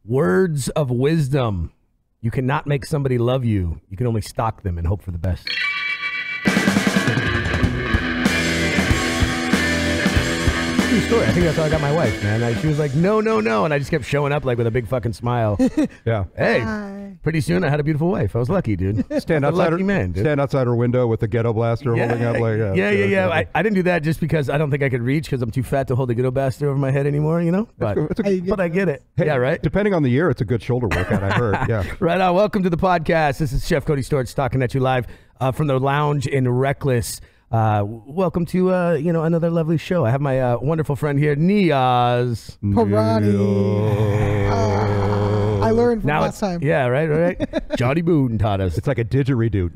Words of wisdom. You cannot make somebody love you. You can only stalk them and hope for the best. True story. I think that's how I got my wife, man. She was like, no, no, no. And I just kept showing up like with a big fucking smile. Yeah. Hey, Hi. pretty soon I had a beautiful wife. I was lucky, dude. Stand outside lucky man, dude. Stand outside her window with the ghetto blaster holding up like yeah. I didn't do that just because I don't think I could reach because I'm too fat to hold the ghetto blaster over my head anymore, you know? But I get it. Hey, yeah, right? Depending on the year, it's a good shoulder workout, I heard. Yeah. Right on. Welcome to the podcast. This is Chef Cody Storts talking at you live from the lounge in Reckless. Welcome to another lovely show. I have my wonderful friend here, Niaz. Parani. I learned from last time. Yeah, right. Johnny Booten taught us. It's like a didgeridoo.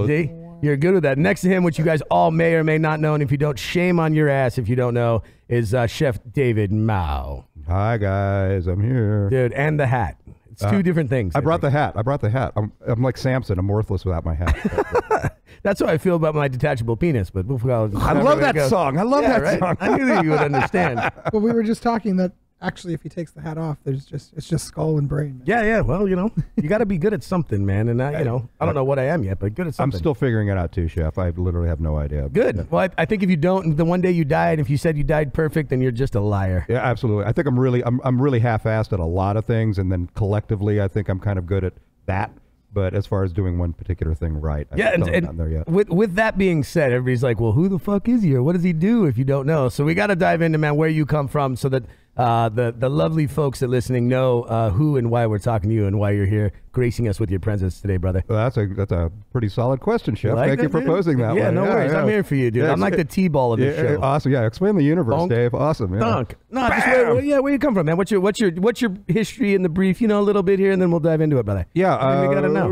See? You're good with that. Next to him, which you guys all may or may not know, and if you don't, shame on your ass if you don't know, is Chef David Mao. Hi, guys. I'm here. Dude, and the hat. It's two different things. I brought the hat. I'm like Samson. I'm worthless without my hat. That's how I feel about my detachable penis. But I love that song. I love that song. I knew you would understand. Well, we were just talking that actually, if he takes the hat off, it's just skull and brain. Yeah. Well, you got to be good at something, man. And I don't know what I am yet, but good at something. I'm still figuring it out too, Chef. I literally have no idea. Good. Yeah. Well, I think if you don't, the one day you died, if you said you died perfect, then you're just a liar. Yeah, absolutely. I think I'm really half-assed at a lot of things, and then collectively, I think I'm kind of good at that. But as far as doing one particular thing right, I'm not there yet. With that being said, everybody's like, well, who the fuck is he or what does he do if you don't know? So we got to dive into, man, where you come from so that the lovely folks that listening know who and why we're talking to you and why you're here gracing us with your presence today, brother. Well, that's a pretty solid question, Chef. Like Thank you for posing that yeah, one. No worries. Yeah. I'm here for you, dude. I'm like the T-ball of this show. Awesome. Yeah, explain the universe, Bonk. Dave. Awesome. Yeah. Dunk. No, just where you come from, man. What's your history in the brief? A little bit here, and then we'll dive into it, brother. Yeah, we gotta know.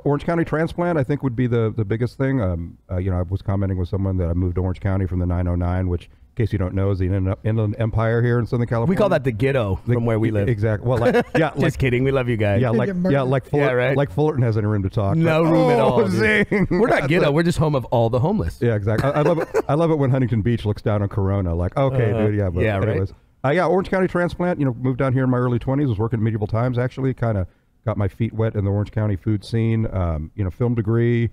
Orange County transplant, I think, would be the biggest thing. I was commenting with someone that I moved to Orange County from the 909, which, in case you don't know, is the Inland Empire here in Southern California. We call that the ghetto from where we live. Exactly. Well, Just kidding. We love you guys. Like Fullerton has any room to talk. No room at all. We're not ghetto. We're just home of all the homeless. Yeah, exactly. I love it. I love it when Huntington Beach looks down on Corona. Like, okay, dude. Yeah, but anyways. Right. Orange County transplant. Moved down here in my early 20s. Was working at Medieval Times. Actually, kind of got my feet wet in the Orange County food scene. Film degree.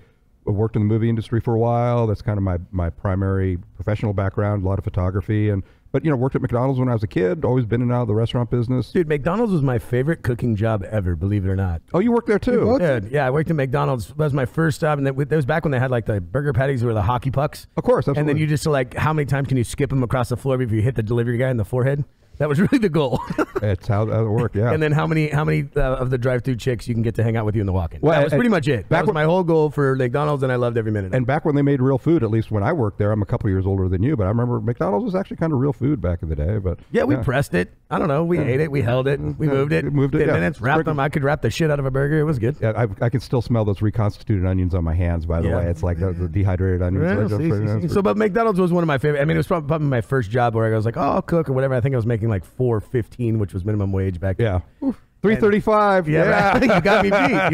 Worked in the movie industry for a while. That's kind of my primary professional background. A lot of photography but worked at McDonald's when I was a kid. Always been in and out of the restaurant business. Dude, McDonald's was my favorite cooking job ever, believe it or not. Oh, you worked there too? Dude, yeah, I worked at McDonald's. That was my first job, and that was back when they had like the burger patties were the hockey pucks. Of course, absolutely. And then you just how many times can you skip them across the floor before you hit the delivery guy in the forehead? That was really the goal. It's how it worked, yeah. And then how many of the drive-through chicks you can get to hang out with you in the walk-in. Well, that was pretty much it. That was my whole goal for McDonald's, and I loved every minute of it. And back when they made real food, at least when I worked there, I'm a couple years older than you, but I remember McDonald's was actually kind of real food back in the day. But yeah, we pressed it. I don't know. We ate it. We held it. We moved it. 10 minutes, wrapped them. I could wrap the shit out of a burger. It was good. Yeah, I can still smell those reconstituted onions on my hands, by the way. It's like the dehydrated onions. But McDonald's was one of my favorite. I mean, it was probably my first job where I was like, oh, I'll cook or whatever. I think I was making like $4.15, which was minimum wage back then. Yeah. $3.35. Yeah. Right. You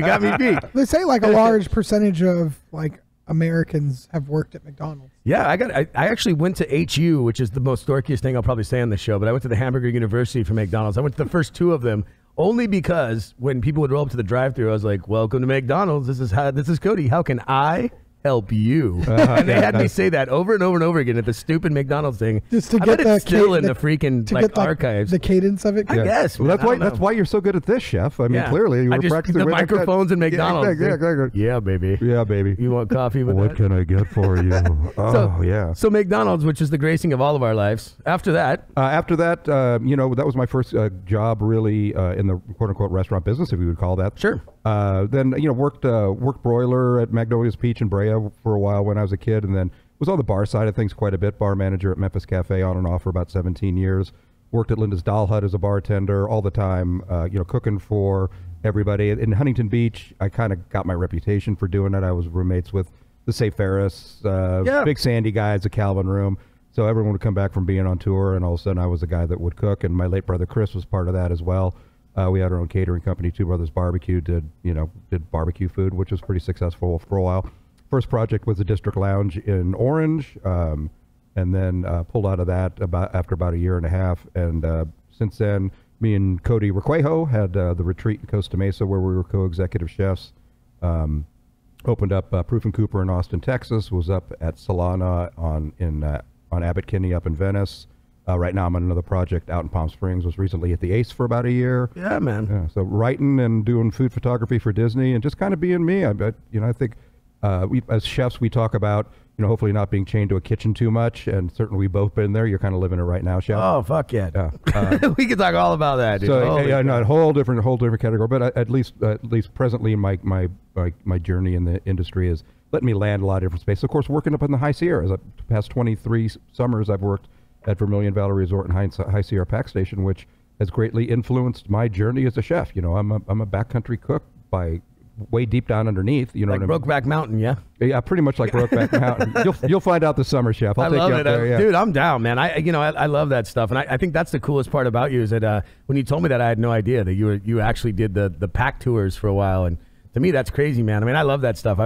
got me beat. They say like a large percentage of like Americans have worked at McDonald's. Yeah, I actually went to HU, which is the most dorkiest thing I'll probably say on the show, but I went to the Hamburger University for McDonald's. I went to the first two of them only because when people would roll up to the drive-thru, I was like, welcome to McDonald's. This is Cody. How can I help you? And they had me say that over and over and over again at the stupid McDonald's thing. Just to get it's still in the freaking archives. The cadence of it. I guess. Well, that's why you're so good at this, Chef. I mean, clearly you were practicing the microphones in McDonald's. Yeah, baby. Yeah, baby. You want coffee with what can I get for you? So McDonald's, which is the gracing of all of our lives. After that, that was my first job really in the quote unquote restaurant business, if you would call that. Sure. Then worked broiler at Magnolia's Peach in Brea for a while when I was a kid, and then was on the bar side of things quite a bit. Bar manager at Memphis Cafe on and off for about 17 years. Worked at Linda's Doll Hut as a bartender all the time. Cooking for everybody. In Huntington Beach, I kind of got my reputation for doing it. I was roommates with the Safe Ferris, Big Sandy guys, the Calvin Room. So everyone would come back from being on tour, and all of a sudden I was the guy that would cook. And my late brother Chris was part of that as well. We had our own catering company, Two Brothers Barbecue, did barbecue food, which was pretty successful for a while. First project was the District Lounge in Orange. and then pulled out of that after about a year and a half. And since then, me and Cody Requejo had the retreat in Costa Mesa where we were co-executive chefs. Opened up Proof and Cooper in Austin, Texas. Was up at Solana on Abbot Kinney up in Venice. Right now I'm on another project out in Palm Springs. Was recently at the Ace for about a year. Yeah, man. Yeah, so writing and doing food photography for Disney and just kind of being me. I think we, as chefs, we talk about, hopefully not being chained to a kitchen too much. And certainly we both been there. You're kind of living it right now, chef. Oh, fuck yeah. We can talk all about that, dude. So a whole different category. But at least presently my journey in the industry is letting me land a lot of different spaces. Of course, working up in the High Sierras. The past 23 summers I've worked at Vermilion Valley Resort and High Sierra Pack Station, which has greatly influenced my journey as a chef. I'm a backcountry cook by way deep down underneath. Like Brokeback Mountain, yeah? Yeah, pretty much like Brokeback Mountain. You'll find out this summer, chef. I'll take love you it. up there. Yeah. Dude, I'm down, man. I love that stuff, and I think that's the coolest part about you is that when you told me that, I had no idea that you actually did the pack tours for a while, and to me that's crazy, man. I mean, I love that stuff.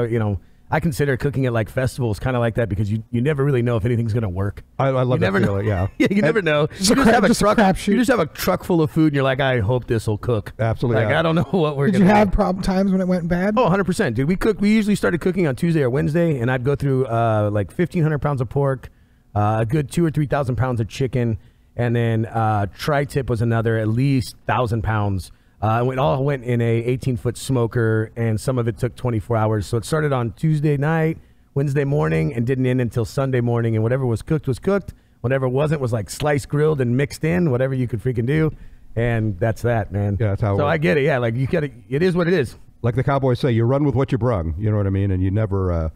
I consider cooking at like festivals kind of like that because you never really know if anything's gonna work. I love that feeling, yeah. Yeah, you never know. You just have a truck full of food and you're like, I hope this will cook. Absolutely. Like, yeah. I don't know what we're Did gonna you have do. problem times when it went bad? Oh, 100%, dude. We usually started cooking on Tuesday or Wednesday, and I'd go through like 1,500 pounds of pork, a good 2,000 or 3,000 pounds of chicken, and then tri-tip was another at least 1,000 pounds. It all went in a 18-foot smoker, and some of it took 24 hours. So it started on Tuesday night, Wednesday morning, and didn't end until Sunday morning. And whatever was cooked was cooked. Whatever wasn't was like sliced, grilled, and mixed in. Whatever you could freaking do, and that's that, man. Yeah, that's how. So I get it. Yeah, like you gotta. It is what it is. Like the cowboys say, you run with what you brung. You know what I mean? And you never.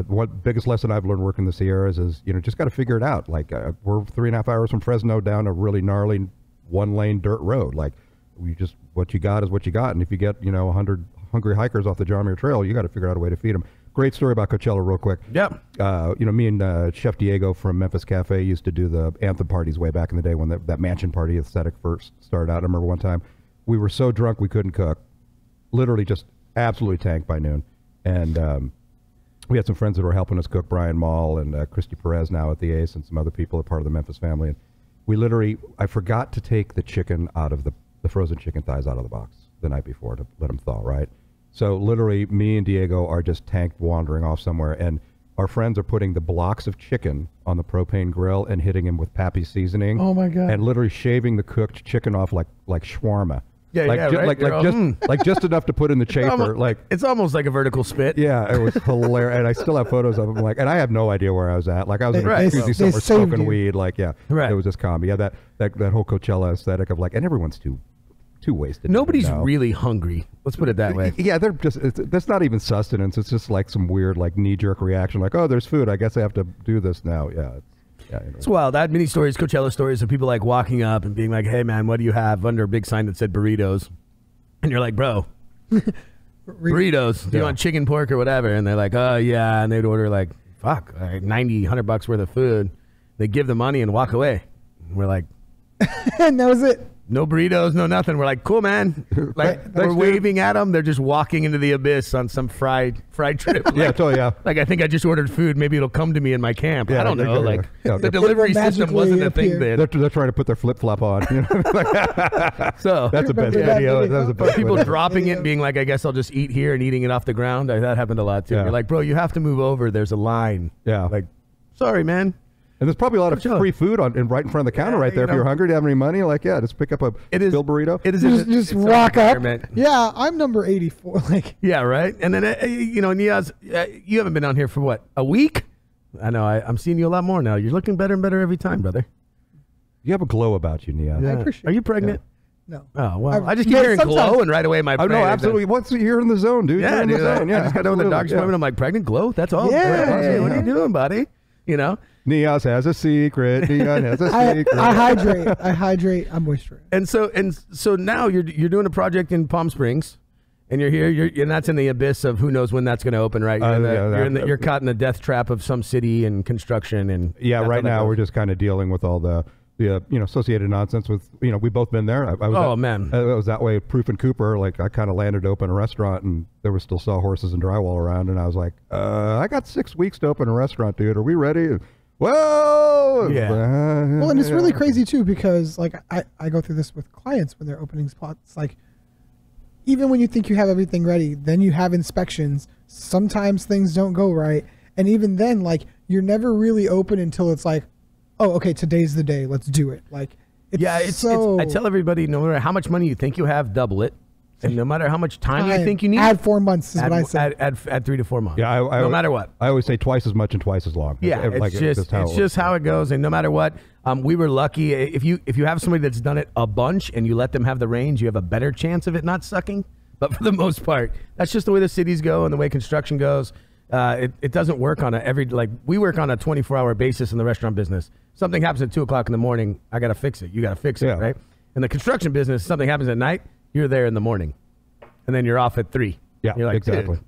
One biggest lesson I've learned working the Sierras is just got to figure it out. Like we're 3.5 hours from Fresno down a really gnarly 1-lane dirt road. Like what you got is what you got. And if you get 100 hungry hikers off the John Muir Trail, you got to figure out a way to feed them. Great story about Coachella, real quick. Yep. Me and Chef Diego from Memphis Cafe used to do the anthem parties way back in the day when that mansion party aesthetic first started out. I remember one time we were so drunk we couldn't cook, literally just absolutely tanked by noon, and we had some friends that were helping us cook, Brian Mall and Christy Perez now at the Ace, and some other people that are part of the Memphis family. And I forgot to take the chicken out of the frozen chicken thighs out of the box the night before to let them thaw, right? So literally me and Diego are just tanked wandering off somewhere, and our friends are putting the blocks of chicken on the propane grill and hitting them with Pappy seasoning. Oh my God. And literally shaving the cooked chicken off like shawarma. Yeah, right? Like just enough to put in the chafer. It's almost like a vertical spit. Yeah, it was hilarious. And I still have photos of them. And I have no idea where I was at. Like I was in a jacuzzi somewhere smoking weed. It was just comedy. Yeah, that whole Coachella aesthetic of and everyone's too wasted. Nobody's really hungry. Let's put it that way. Yeah, they're just. That's not even sustenance. It's just like some weird knee-jerk reaction. Like, oh, there's food. I guess I have to do this now. Yeah. It's wild. I had many stories, Coachella stories, of people walking up and being like, "Hey, man, what do you have?" under a big sign that said burritos, and you're like, "Bro, burritos. Do you want chicken, pork, or whatever?" And they're like, "Oh yeah," and they'd order $90, $100 worth of food. They give the money and walk away. And we're like, and that was it. No burritos, no nothing. We're like, cool, man. We're waving at them. They're just walking into the abyss on some fried trip. Yeah, totally. Yeah. I think I just ordered food. Maybe it'll come to me in my camp. Yeah, I don't know. The delivery system wasn't a thing then. They're trying to put their flip flop on. So that's the best video. That was the best. People dropping it and being like, I guess I'll just eat here and eating it off the ground. That happened a lot too. Yeah. You're like, bro, you have to move over. There's a line. Yeah. Sorry, man. And there's probably a lot of free food right in front of the counter right there. If you're hungry, do you have any money? Just pick up a spilled burrito. It is just walk up. Yeah, I'm number 84. Yeah, right. And then Niaz, you haven't been on here for what, a week? I know. I'm seeing you a lot more now. You're looking better and better every time, brother. You have a glow about you, Niaz. I appreciate Are you pregnant? Yeah. No. Oh well, I just keep hearing glow, and right away my brain. No, absolutely. You're in the zone, dude. Yeah, dude. I just got done with the doctor's appointment. I'm like, pregnant glow? That's all. Yeah. What are you doing, buddy? Niaz has a secret. Niaz has a secret. I hydrate. I moisturize. And so now you're doing a project in Palm Springs, and you're here. And that's in the abyss of who knows when that's going to open, right? You're caught in the death trap of some city and construction and. Yeah, right now we're just kind of dealing with all the associated nonsense with, we've both been there. I was that way at Proof and Cooper. I kind of landed to open a restaurant and there were still sawhorses and drywall around. And I was like, I got 6 weeks to open a restaurant, dude. Are we ready? Whoa! Yeah. Well, and it's really crazy too because like I go through this with clients when they're opening spots. Like even when you think you have everything ready, then you have inspections. Sometimes things don't go right, and even then, like you're never really open until it's like, oh, okay, today's the day. Let's do it. Like, it's I tell everybody, no matter how much money you think you have, double it. And no matter how much time you think you need, add 4 months is what I said. Add 3 to 4 months. Yeah, no matter what. I always say twice as much and twice as long. Yeah, it's just how it goes. And no matter what, we were lucky. If you have somebody that's done it a bunch and you let them have the range, you have a better chance of it not sucking. But for the most part, that's just the way the cities go and the way construction goes. It doesn't work on we work on a 24-hour basis in the restaurant business. Something happens at 2 o'clock in the morning, I got to fix it. You got to fix it, right? In the construction business, something happens at night, you're there in the morning. And then you're off at 3. Yeah, you're like, exactly. Dude.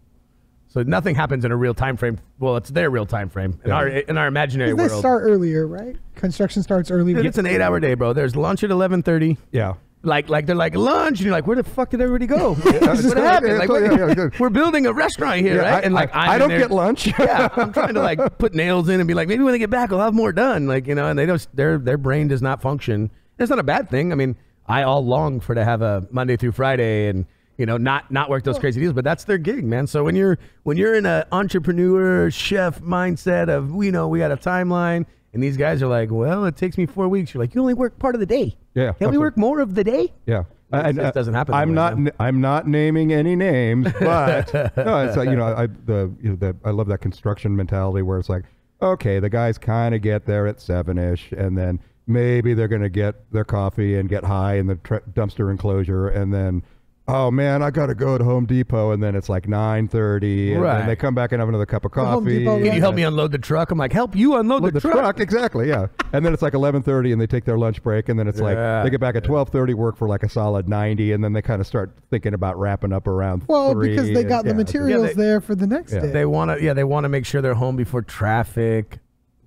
So nothing happens in a real time frame. Well, it's their real time frame in our imaginary world. They start earlier, right? Construction starts early. It's an 8-hour day, bro. There's lunch at 11:30. Yeah. Like they're like lunch, and you're like, where the fuck did everybody go? What happened? Like, we're building a restaurant here, right? And like I don't get lunch. Yeah, I'm trying to like put nails in and be like, maybe when they get back, I'll have more done. Like, you know, and they don't. Their brain does not function. It's not a bad thing. I mean, I all long for to have a Monday through Friday and not work those crazy deals, but that's their gig, man. So when you're in an entrepreneur chef mindset of we got a timeline. And these guys are like, well, it takes me 4 weeks. You're like, you only work part of the day. Yeah. Can we work more of the day? Yeah. It just doesn't happen. I'm not naming any names, but no, it's I love that construction mentality where it's like, okay, the guys kind of get there at 7-ish, and then maybe they're going to get their coffee and get high in the dumpster enclosure, and then, oh man, I got to go to Home Depot, and then it's like 9:30, and then they come back and have another cup of coffee. Depot, Can you help me unload the truck? I'm like, help you unload the truck. Exactly, yeah. And then it's like 11:30, and they take their lunch break, and then it's like they get back at 12:30, work for like a solid 90, and then they kind of start thinking about wrapping up around 3. Because they got the materials there for the next day. They want to make sure they're home before traffic.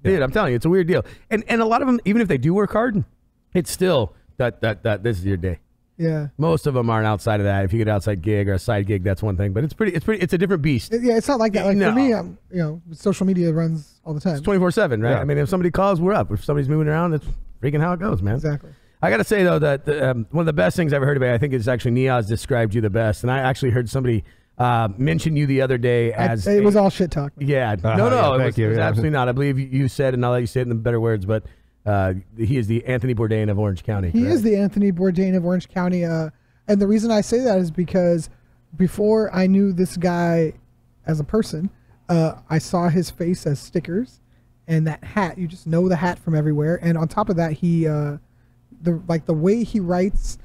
Dude, I'm telling you, it's a weird deal. And a lot of them, even if they do work hard, it's still that this is your day. Yeah. Most of them aren't outside of that. If you get an outside gig or a side gig, that's one thing. But it's a different beast. It's not like that. Like for me, social media runs all the time. It's 24/7, right? Yeah. I mean, if somebody calls, we're up. If somebody's moving around, it's freaking how it goes, man. Exactly. I got to say though that one of the best things I've ever heard about, I think it's actually Niaz described you the best, and I actually heard somebody mention you the other day as it was all shit talk. Yeah. No, it was absolutely not. I believe you said, and I'll let you say it in the better words, but he is the Anthony Bourdain of Orange County. He is the Anthony Bourdain of Orange County. And the reason I say that is because before I knew this guy as a person, I saw his face as stickers and that hat. You just know the hat from everywhere. And on top of that, he, the way he writes,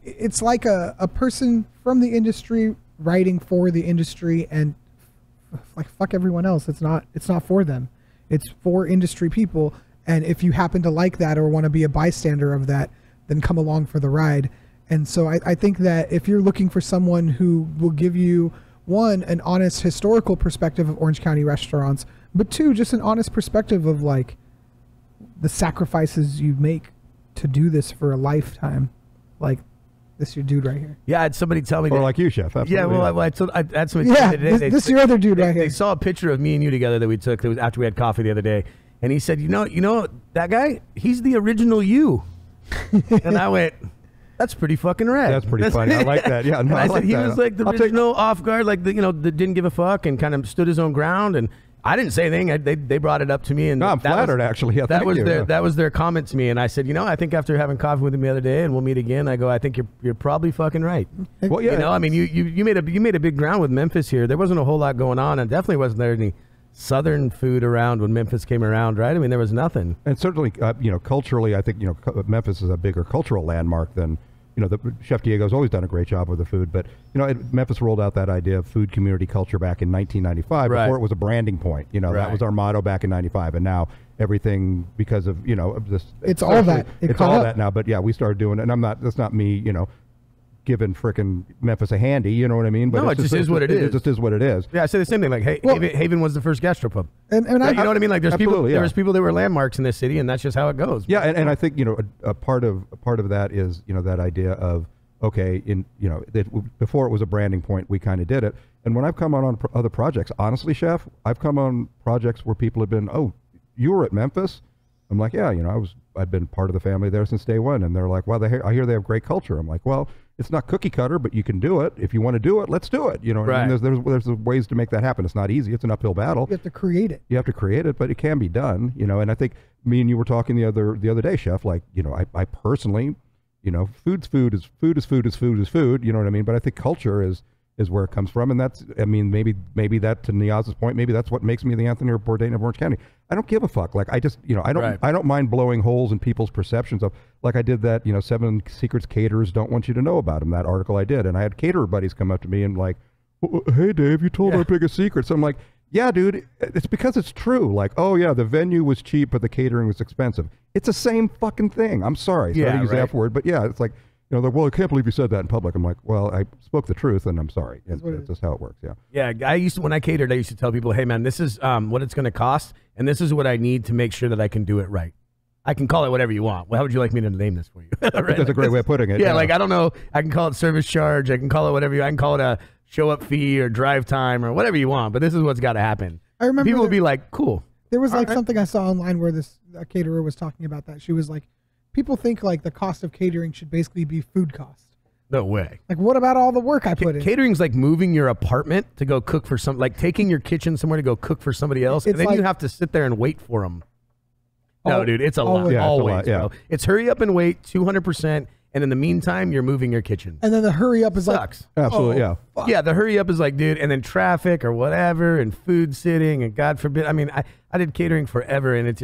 it's like a person from the industry writing for the industry, and like fuck everyone else. It's not for them. It's for industry people. And if you happen to like that or want to be a bystander of that, then come along for the ride. And so I think that if you're looking for someone who will give you, one, an honest historical perspective of Orange County restaurants, but two, just an honest perspective of like the sacrifices you make to do this for a lifetime, like this your dude right here. Yeah, I had somebody tell me or like you, chef. Absolutely. Yeah, well, I had somebody tell me today. This your other dude right here. They saw a picture of me and you together that we took that was after we had coffee the other day, and he said, you know that guy, he's the original you. And I went, that's pretty fucking rad. That's pretty funny. I like that. Yeah, no, I said like he that. was like the original off guard, like that didn't give a fuck and kind of stood his own ground. And I didn't say anything. They brought it up to me, and no, I'm flattered actually. Yeah, that was their comment to me, and I said, I think after having coffee with him the other day, and we'll meet again, I go, I think you're probably fucking right. Well, yeah, I mean, you made a big ground with Memphis here. There wasn't a whole lot going on, and definitely wasn't there any Southern food around when Memphis came around, right? I mean, there was nothing. And certainly, culturally, I think Memphis is a bigger cultural landmark than. Chef Diego's always done a great job with the food, but Memphis rolled out that idea of food community culture back in 1995 before it was a branding point. That was our motto back in '95, and now everything because of this. It's all that. It's all that now. But yeah, we started doing it, and that's not me. Giving frickin' Memphis a handy, you know what I mean? But no, it just is what it is. It just is what it is. Yeah, I say the same thing. Like, Haven was the first gastropub. And you know what I mean? Like, there's absolutely, there was people that were landmarks in this city, and that's just how it goes. Yeah, and I think a part of that is that idea of okay, before it was a branding point, we kind of did it. And when I've come on other projects, honestly, chef, I've come on projects where people have been, oh, you were at Memphis? I'm like, yeah, I've been part of the family there since day one. And they're like, well, I hear they have great culture. I'm like, well, it's not cookie cutter, but you can do it. If you want to do it, let's do it. You know what I mean? There's ways to make that happen. It's not easy. It's an uphill battle. You have to create it. You have to create it, but it can be done. And I think me and you were talking the other day, Chef. Like, I personally, food is food. You know what I mean? But I think culture is where it comes from, and that's, maybe that, to Niaz's point, maybe that's what makes me the Anthony Bourdain of Orange County. I don't give a fuck. Like, I just, I don't mind blowing holes in people's perceptions of, like I did that, 7 secrets caterers don't want you to know about them, that article I did, and I had caterer buddies come up to me and like, hey Dave, you told our biggest secrets. I'm like, yeah, dude, it's because it's true. Like, oh yeah, the venue was cheap, but the catering was expensive. It's the same fucking thing. I'm sorry, so I didn't use the F word, but yeah, it's like, they're, well, I can't believe you said that in public. I'm like, well, I spoke the truth, and I'm sorry. That's just how it works. Yeah. Yeah, when I catered, I used to tell people, hey man, this is what it's going to cost, and this is what I need to make sure that I can do it right. I can call it whatever you want. Well, how would you like me to name this for you? Right? That's a great way of putting it. Yeah, like, I don't know. I can call it service charge. I can call it whatever I can call it a show up fee or drive time or whatever you want. But this is what's got to happen. I remember people would be like, cool. There was like something I saw online where a caterer was talking about that. She was like, people think like the cost of catering should basically be food cost. No way. Like, what about all the work I put in? Catering's like moving your apartment to go cook for like taking your kitchen somewhere to go cook for somebody else, and then you have to sit there and wait for them. No, dude, it's a lot. Yeah, always, yeah. bro. It's hurry up and wait, 200%, and in the meantime, you're moving your kitchen. And then the hurry up is sucks. Absolutely, fuck. Yeah, the hurry up is like, dude, and then traffic or whatever, and food sitting, and God forbid. I mean, I did catering forever, and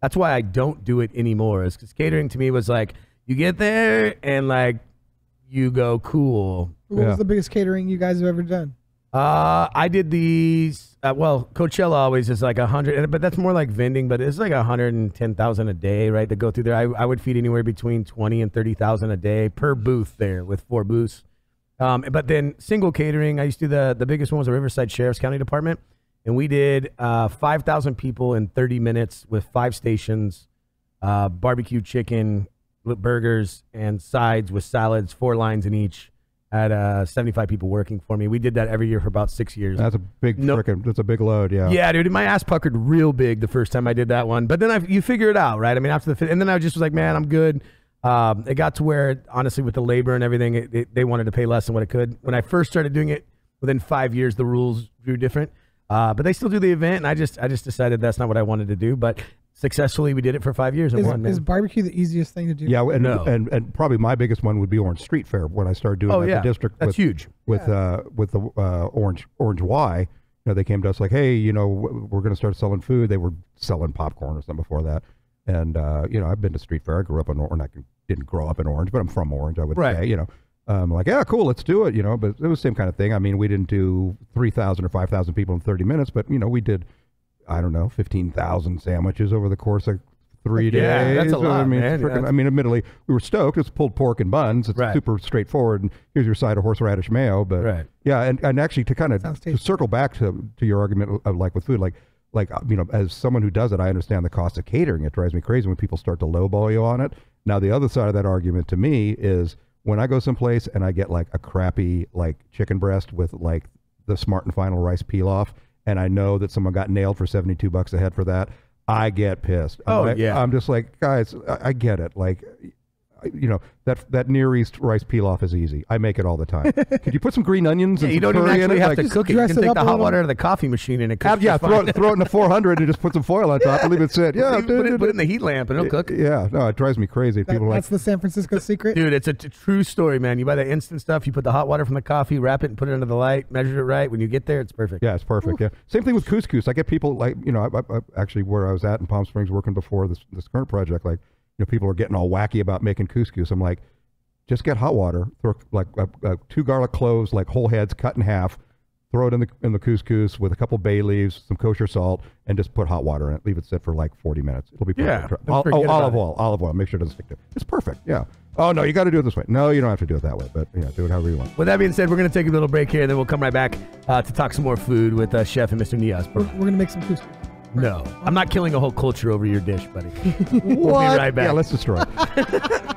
that's why I don't do it anymore, is because catering to me was like, you get there, and like, you go, cool. What was the biggest catering you guys have ever done? I did these. Coachella always is like 100, but that's more like vending. But it's like 110,000 a day, right? To go through there, I would feed anywhere between 20 and 30,000 a day per booth there with 4 booths. But then single catering, I used to do the biggest one was the Riverside Sheriff's County Department, and we did 5,000 people in 30 minutes with 5 stations, barbecue chicken, burgers, and sides with salads, 4 lines in each. I had 75 people working for me. We did that every year for about 6 years. That's a big that's a big load, yeah. Yeah, dude, my ass puckered real big the first time I did that one. But then you figure it out, right? I mean, and then I just was like, man, I'm good. It got to where, honestly, with the labor and everything, they wanted to pay less than what it could. When I first started doing it, within 5 years, the rules grew different. But they still do the event, and I just decided that's not what I wanted to do. But successfully, we did it for 5 years. Is barbecue the easiest thing to do? Yeah, and probably my biggest one would be Orange Street Fair when I started doing the district. That's huge. With the Orange Y, they came to us like, hey, we're going to start selling food. They were selling popcorn or something before that, and I've been to Street Fair. I grew up in Orange. I didn't grow up in Orange, but I'm from Orange. I would say, like, yeah, cool, let's do it. But it was the same kind of thing. I mean, we didn't do 3,000 or 5,000 people in 30 minutes, but we did. I don't know, 15,000 sandwiches over the course of 3 days. Yeah, that's a lot, man. I mean, admittedly, we were stoked. It's pulled pork and buns. It's super straightforward. And here's your side of horseradish mayo. But yeah, and actually to kind of to circle back to your argument of like with food, like as someone who does it, I understand the cost of catering. It drives me crazy when people start to lowball you on it. Now, the other side of that argument to me is when I go someplace and I get like a crappy like chicken breast with like the Smart and Final rice pilaf, and I know that someone got nailed for $72 a head for that, I get pissed. I'm just like, guys, I get it. Like, that Near East rice pilaf is easy. I make it all the time. Could you put some green onions and you some don't even curry actually in it? have Like, to cook it. You can take the hot water out of the coffee machine and it cooks. Yeah, throw it in the 400 and just put some foil on top and leave it sit. Yeah, put it in the heat lamp and it'll cook. Yeah, no, it drives me crazy. People That's the San Francisco secret? Dude, it's a true story, man. You buy the instant stuff, you put the hot water from the coffee, wrap it and put it under the light, measure it right. When you get there, it's perfect. Yeah, it's perfect. Yeah. Same thing with couscous. I get people like, I actually where I was at in Palm Springs working before this current project, like, people are getting all wacky about making couscous. I'm like, just get hot water, throw like 2 garlic cloves, like whole heads cut in half, throw it in the couscous with a couple bay leaves, some kosher salt, and just put hot water in it. Leave it sit for like 40 minutes. It'll be perfect. Yeah, olive oil. Make sure it doesn't stick to it. It's perfect. Yeah. Oh, no, you got to do it this way. No, you don't have to do it that way, but do it however you want. With that being said, we're going to take a little break here, and then we'll come right back to talk some more food with Chef and Mr. Niaz. We're going to make some couscous. No, I'm not killing a whole culture over your dish, buddy. What? We'll be right back. Yeah, let's destroy it.